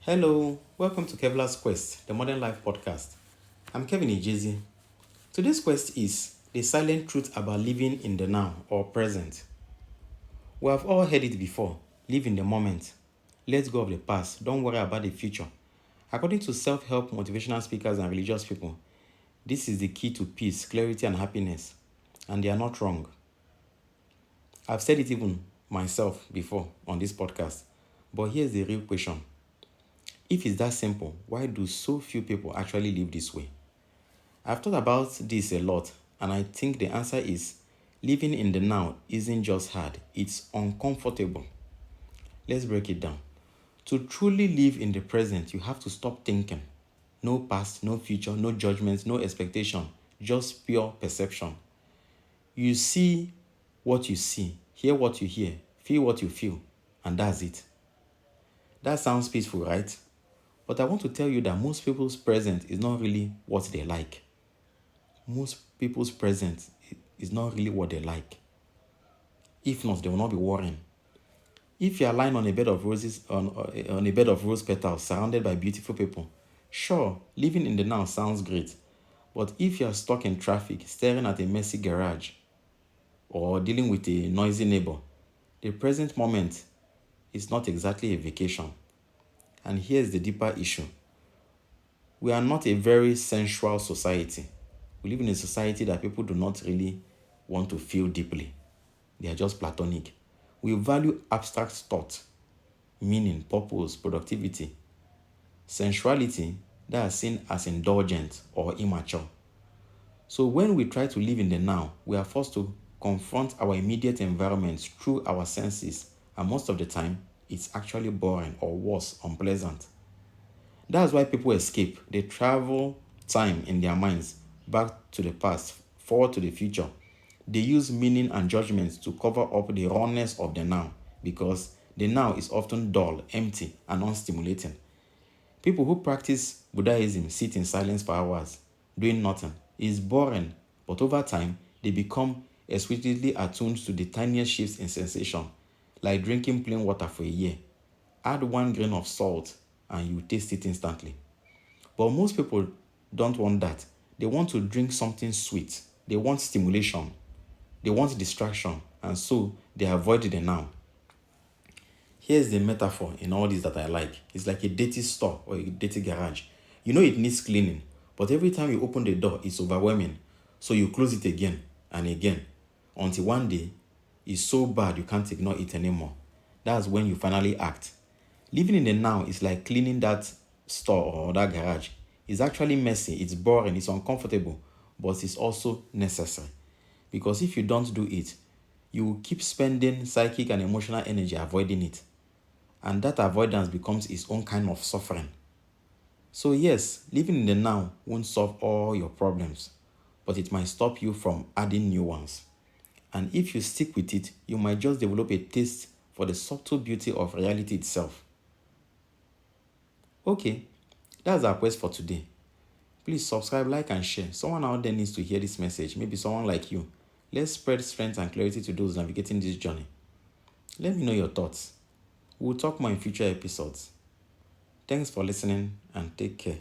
Hello, welcome to Kevlar's Quest, the Modern Life podcast. I'm Kevin Ijezi. Today's quest is the silent truth about living in the now or present. We have all heard it before. Live in the moment. Let go of the past. Don't worry about the future. According to self-help motivational speakers and religious people, this is the key to peace, clarity, and happiness. And they are not wrong. I've said it even myself before on this podcast. But here's the real question. If it's that simple, why do so few people actually live this way? I've thought about this a lot, and I think the answer is living in the now isn't just hard, it's uncomfortable. Let's break it down. To truly live in the present, you have to stop thinking. No past, no future, no judgments, no expectation, just pure perception. You see what you see, hear what you hear, feel what you feel, and that's it. That sounds peaceful, right? But I want to tell you that most people's present is not really what they like. Most people's present is not really what they like. If not, they will not be worrying. If you are lying on a bed of roses, on a bed of rose petals, surrounded by beautiful people, sure, living in the now sounds great. But if you are stuck in traffic, staring at a messy garage, or dealing with a noisy neighbor, the present moment is not exactly a vacation. And here's the deeper issue. We are not a very sensual society. We live in a society that people do not really want to feel deeply. They are just platonic. We value abstract thought, meaning, purpose, productivity. Sensuality that are seen as indulgent or immature. So when we try to live in the now, we are forced to confront our immediate environment through our senses, and most of the time, it's actually boring or worse, unpleasant. That's why people escape. They travel time in their minds back to the past, forward to the future. They use meaning and judgment to cover up the rawness of the now because the now is often dull, empty, and unstimulating. People who practice Buddhism sit in silence for hours, doing nothing. It's boring, but over time, they become exquisitely attuned to the tiniest shifts in sensation, like drinking plain water for a year. Add 1 grain of salt and you taste it instantly. But most people don't want that. They want to drink something sweet. They want stimulation. They want distraction. And so they avoid the now. Here's the metaphor in all this that I like. It's like a dirty store or a dirty garage. You know it needs cleaning, but every time you open the door, it's overwhelming. So you close it again and again until one day it's so bad you can't ignore it anymore. That's when you finally act. Living in the now is like cleaning that store or that garage. It's actually messy, it's boring, it's uncomfortable, but it's also necessary. Because if you don't do it, you will keep spending psychic and emotional energy avoiding it. And that avoidance becomes its own kind of suffering. So, yes, living in the now won't solve all your problems, but it might stop you from adding new ones. And if you stick with it, you might just develop a taste for the subtle beauty of reality itself. Okay, that's our quest for today. Please subscribe, like, and share. Someone out there needs to hear this message, maybe someone like you. Let's spread strength and clarity to those navigating this journey. Let me know your thoughts. We'll talk more in future episodes. Thanks for listening and take care.